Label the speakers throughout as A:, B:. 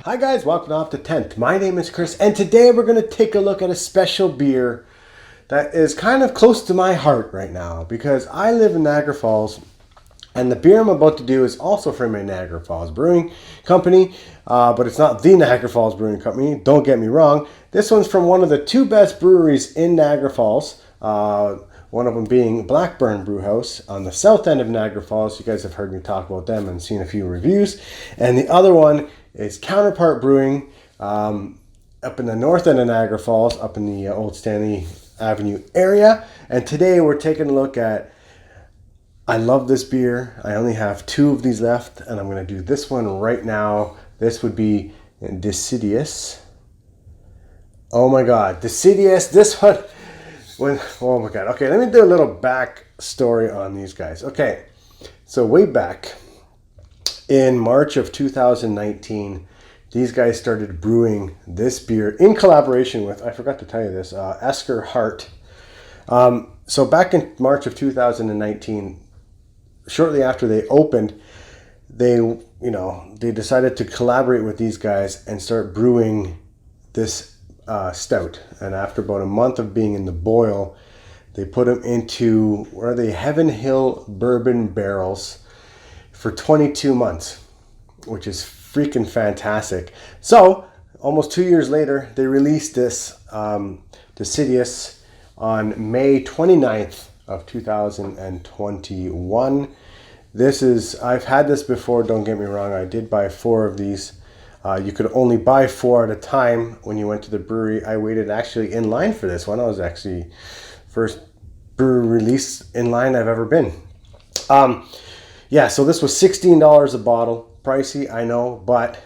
A: Hi guys, welcome to Off the 10th. My name is Chris, and today we're going to take a look at a special beer that is kind of close to my heart right now because I live in Niagara Falls, and the beer I'm about to do is also from a Niagara Falls Brewing Company, but it's not the Niagara Falls Brewing Company, don't get me wrong. This one's from one of the two best breweries in Niagara Falls, one of them being Blackburn Brewhouse on the south end of Niagara Falls. You guys have heard me talk about them and seen a few reviews. And the other one is Counterpart Brewing up in the north end of Niagara Falls, up in the Old Stanley Avenue area. And today we're taking a look at, I love this beer. I only have two of these left, and I'm going to do this one right now. This would be Decidious. Oh my God, Decidious. This one, oh my God. Okay, let me do a little back story on these guys. Okay, so way back in March of 2019, these guys started brewing this beer in collaboration with, I forgot to tell you this, Esker Hart. So back in March of 2019, shortly after they opened, they decided to collaborate with these guys and start brewing this stout. And after about a month of being in the boil, they put them into, where are they, Heaven Hill bourbon barrels for 22 months, which is freaking fantastic. So almost 2 years later, they released this Decidious on May 29th of 2021. This is, I've had this before, don't get me wrong. I did buy 4 of these. You could only buy 4 at a time when you went to the brewery. I waited actually in line for this one. I was actually first brewery release in line I've ever been. Yeah, so this was $16 a bottle. Pricey, I know, but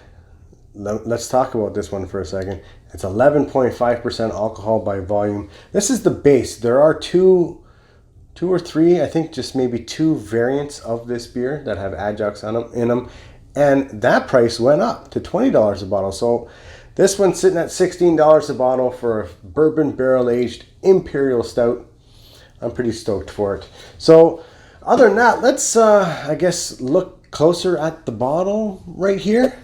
A: let's talk about this one for a second. It's 11.5% alcohol by volume. This is the base. There are two or three, I think just maybe 2 variants of this beer that have adjuncts in them. And that price went up to $20 a bottle. So this one's sitting at $16 a bottle for a bourbon barrel aged imperial stout. I'm pretty stoked for it. So other than that, let's I guess look closer at the bottle right here.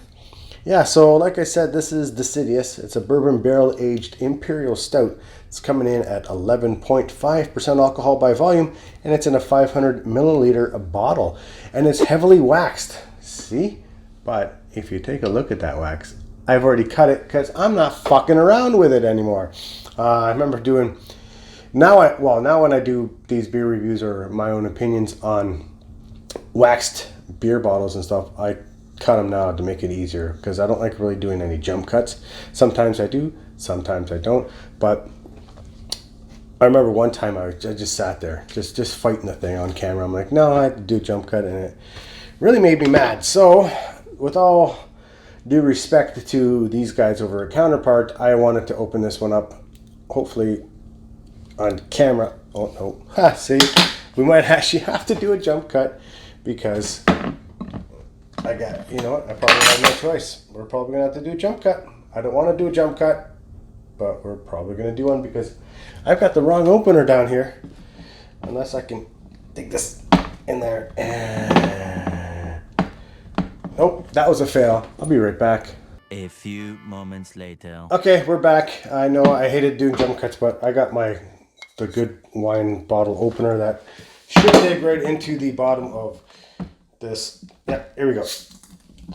A: Yeah, so like I said, this is Decidious. It's a bourbon barrel aged imperial stout. It's coming in at 11.5% alcohol by volume, and it's in a 500 milliliter bottle, and it's heavily waxed. See? But if you take a look at that wax, I've already cut it because I'm not fucking around with it anymore. I remember doing, now when I do these beer reviews or my own opinions on waxed beer bottles and stuff, I cut them now to make it easier because I don't like really doing any jump cuts. Sometimes I do, sometimes I don't. But I remember one time I just sat there just fighting the thing on camera. I'm like, no, I have to do a jump cut, and it really made me mad. So with all due respect to these guys over at Counterpart, I wanted to open this one up, hopefully on camera. Oh no, see, we might actually have to do a jump cut because I got, you know what, I probably have no choice. We're probably gonna have to do a jump cut. I don't want to do a jump cut, but we're probably gonna do one because I've got the wrong opener down here. Unless I can dig this in there. Nope, that was a fail. I'll be right back.
B: A few moments later.
A: Okay, we're back. I know I hated doing jump cuts, but I got the good wine bottle opener that should dig right into the bottom of this. Yeah, here we go.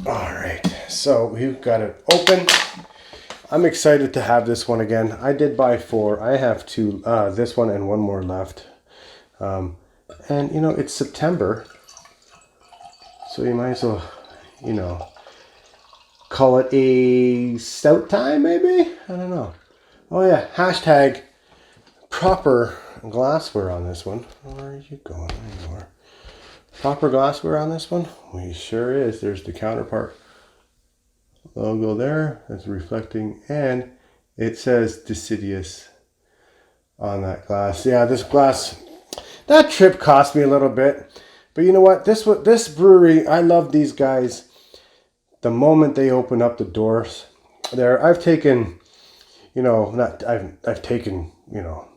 A: All right, so we've got it open. I'm excited to have this one again. I did buy 4. I have 2, this one and one more left. And you know, it's September, so you might as well, you know, call it a stout time, maybe? I don't know. Oh yeah, hashtag proper glassware on this one. Where are you going? There you are. Proper glassware on this one? We sure is. There's the Counterpart logo there. That's reflecting, and it says Decidious on that glass. Yeah, this glass, that trip cost me a little bit. But you know what? This brewery, I love these guys. The moment they open up the doors there, I've taken, you know, I've taken, you know,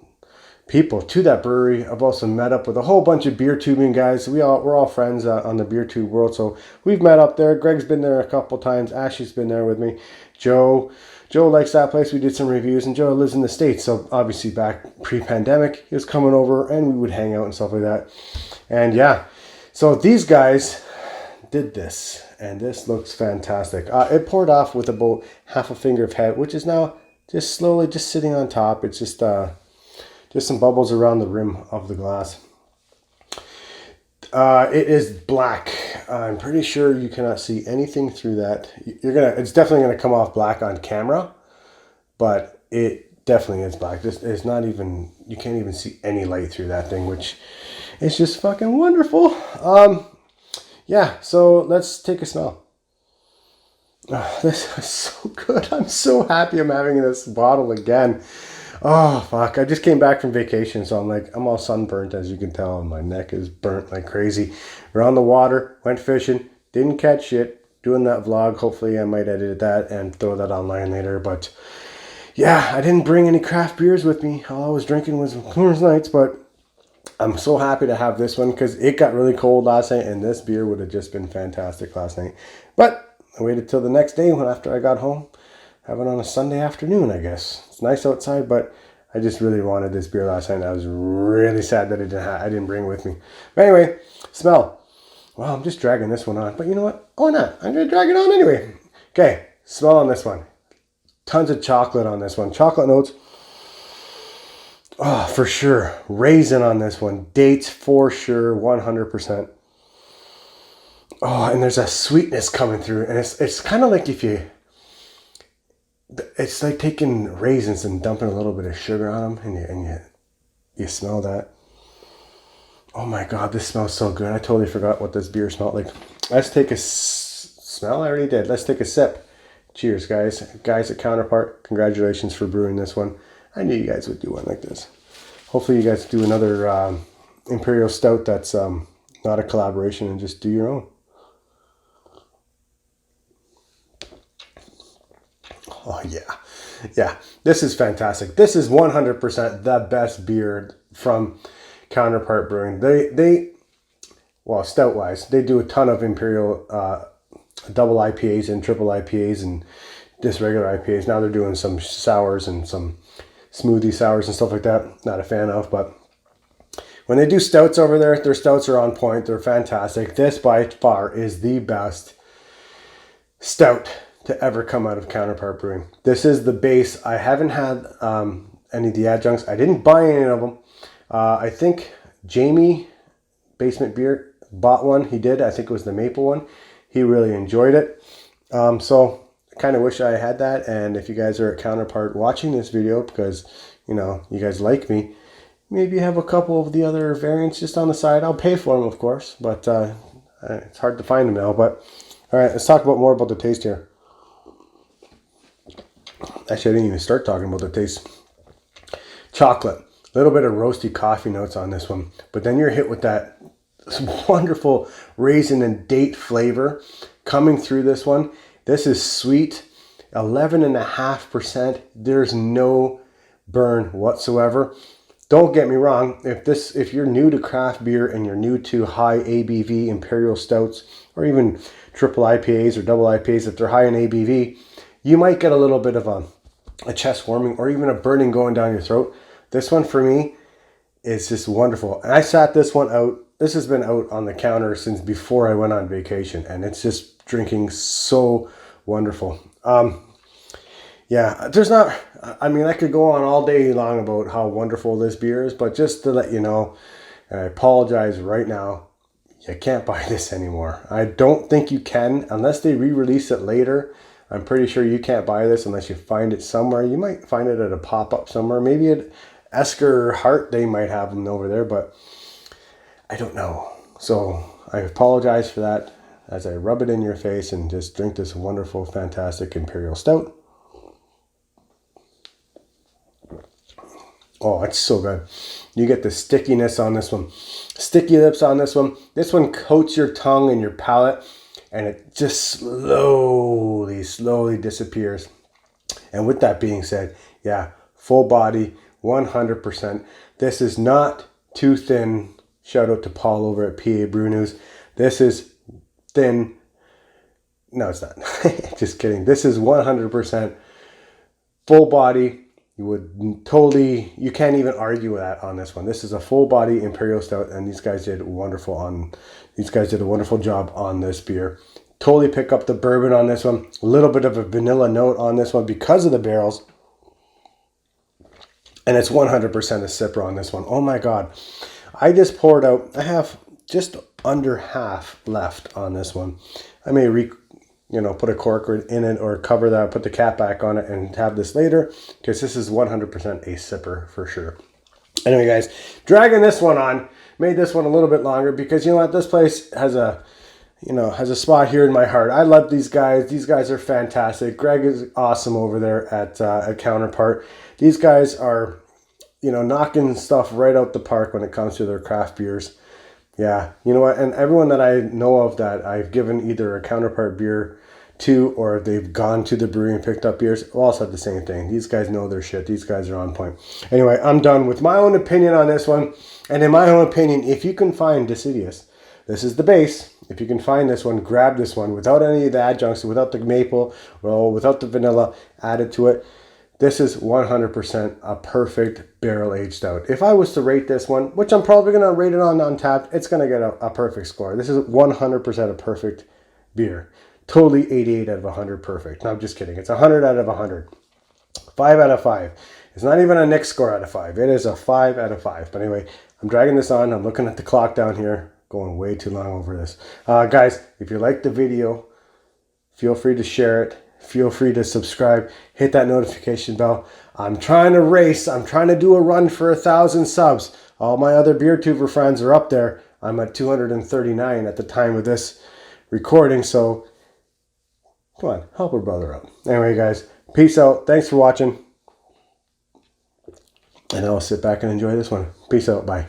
A: people to that brewery. I've also met up with a whole bunch of beer tubing guys. We're all friends on the beer tube world, so we've met up there. Greg's been there a couple times. Ashley's been there with me. Joe likes that place. We did some reviews, and Joe lives in the States, so obviously back pre-pandemic, he was coming over, and we would hang out and stuff like that. And yeah, so these guys did this, and this looks fantastic. It poured off with about half a finger of head, which is now just slowly just sitting on top. It's just some bubbles around the rim of the glass. It is black. I'm pretty sure you cannot see anything through that. It's definitely gonna come off black on camera, but it definitely is black. It's not even, you can't even see any light through that thing, which is just fucking wonderful. Yeah, so let's take a smell. Oh, this is so good. I'm so happy I'm having this bottle again. Oh, fuck. I just came back from vacation, so I'm all sunburnt, as you can tell, and my neck is burnt like crazy. We're on the water, went fishing, didn't catch shit, doing that vlog. Hopefully I might edit that and throw that online later, but yeah, I didn't bring any craft beers with me. All I was drinking was Coors Lights, but I'm so happy to have this one because it got really cold last night, and this beer would have just been fantastic last night. But I waited till the next day after I got home. Have it on a Sunday afternoon, I guess. It's nice outside, but I just really wanted this beer last night. I was really sad that I didn't bring it with me. But anyway, smell. Well, I'm just dragging this one on. But you know what? Why not? I'm going to drag it on anyway. Okay, smell on this one. Tons of chocolate on this one. Chocolate notes. Oh, for sure. Raisin on this one. Dates for sure. 100%. Oh, and there's a sweetness coming through. And it's kind of like it's like taking raisins and dumping a little bit of sugar on them, and you smell that. Oh my God, this smells so good. I totally forgot what this beer smelled like. Let's take a smell. I already did. Let's take a sip. Cheers, guys. Guys at Counterpart, congratulations for brewing this one. I knew you guys would do one like this. Hopefully you guys do another Imperial Stout that's not a collaboration and just do your own. Oh yeah, yeah. This is fantastic. This is 100% the best beer from Counterpart Brewing. Well, stout wise, they do a ton of Imperial double IPAs and triple IPAs and just regular IPAs. Now they're doing some sours and some smoothie sours and stuff like that. Not a fan of, but when they do stouts over there, their stouts are on point. They're fantastic. This by far is the best stout to ever come out of Counterpart Brewing. This is the base. I haven't had any of the adjuncts. I didn't buy any of them. I think Jamie, Basement Beer, bought one. He did. I think it was the maple one. He really enjoyed it. So I kind of wish I had that. And if you guys are at Counterpart watching this video, because you guys like me, maybe have a couple of the other variants just on the side. I'll pay for them, of course, but it's hard to find them now. But all right, let's talk more about the taste here. Actually, I didn't even start talking about the taste. Chocolate. A little bit of roasty coffee notes on this one. But then you're hit with that wonderful raisin and date flavor coming through this one. This is sweet. 11.5%. There's no burn whatsoever. Don't get me wrong. If you're new to craft beer and you're new to high ABV Imperial Stouts or even triple IPAs or double IPAs, if they're high in ABV, you might get a little bit of a chest warming or even a burning going down your throat. This one for me is just wonderful. And I sat this one out. This has been out on the counter since before I went on vacation. And it's just drinking so wonderful. Yeah, there's not, I mean, I could go on all day long about how wonderful this beer is. But just to let you know, and I apologize right now, you can't buy this anymore. I don't think you can unless they re-release it later. I'm pretty sure you can't buy this unless you find it somewhere. You might find it at a pop-up somewhere. Maybe at Esker Hart, they might have them over there, but I don't know. So I apologize for that as I rub it in your face and just drink this wonderful, fantastic Imperial Stout. Oh, it's so good. You get the stickiness on this one. Sticky lips on this one. This one coats your tongue and your palate. And it just slowly disappears. And with that being said, yeah, full body, 100%. This is not too thin. Shout out to Paul over at PA Brew News. This is thin. No, it's not. Just kidding. This is 100% full body. You can't even argue with that on this one. This is a full body Imperial Stout, and these guys did a wonderful job on this beer. Totally pick up the bourbon on this one. A little bit of a vanilla note on this one because of the barrels. And it's 100% a sipper on this one. Oh my God. I just poured out, I have just under half left on this one. I may put a cork in it or cover that, put the cap back on it and have this later, because this is 100% a sipper for sure. Anyway, guys, dragging this one on, made this one a little bit longer because you know what, this place has a spot here in my heart. I love these guys. These guys are fantastic. Greg is awesome over there at Counterpart. These guys are, knocking stuff right out the park when it comes to their craft beers. Yeah, you know what? And everyone that I know of that I've given either a Counterpart beer to, or they've gone to the brewery and picked up beers, all said the same thing. These guys know their shit. These guys are on point. Anyway, I'm done with my own opinion on this one. And in my own opinion, if you can find Decidious, this is the base. If you can find this one, grab this one without any of the adjuncts, without the maple, well, without the vanilla added to it. This is 100% a perfect barrel-aged stout. If I was to rate this one, which I'm probably going to rate it on Untappd, it's going to get a perfect score. This is 100% a perfect beer. Totally 88 out of 100 perfect. No, I'm just kidding. It's 100 out of 100. 5 out of 5. It's not even a Nick score out of 5. It is a 5 out of 5. But anyway, I'm dragging this on. I'm looking at the clock down here. Going way too long over this. Guys, if you like the video, feel free to share it. Feel free to subscribe. Hit that notification bell. I'm trying to race. I'm trying to do a run for 1,000 subs. All my other BeerTuber friends are up there. I'm at 239 at the time of this recording. So, come on, help a brother out. Anyway, guys, peace out. Thanks for watching. And I'll sit back and enjoy this one. Peace out. Bye.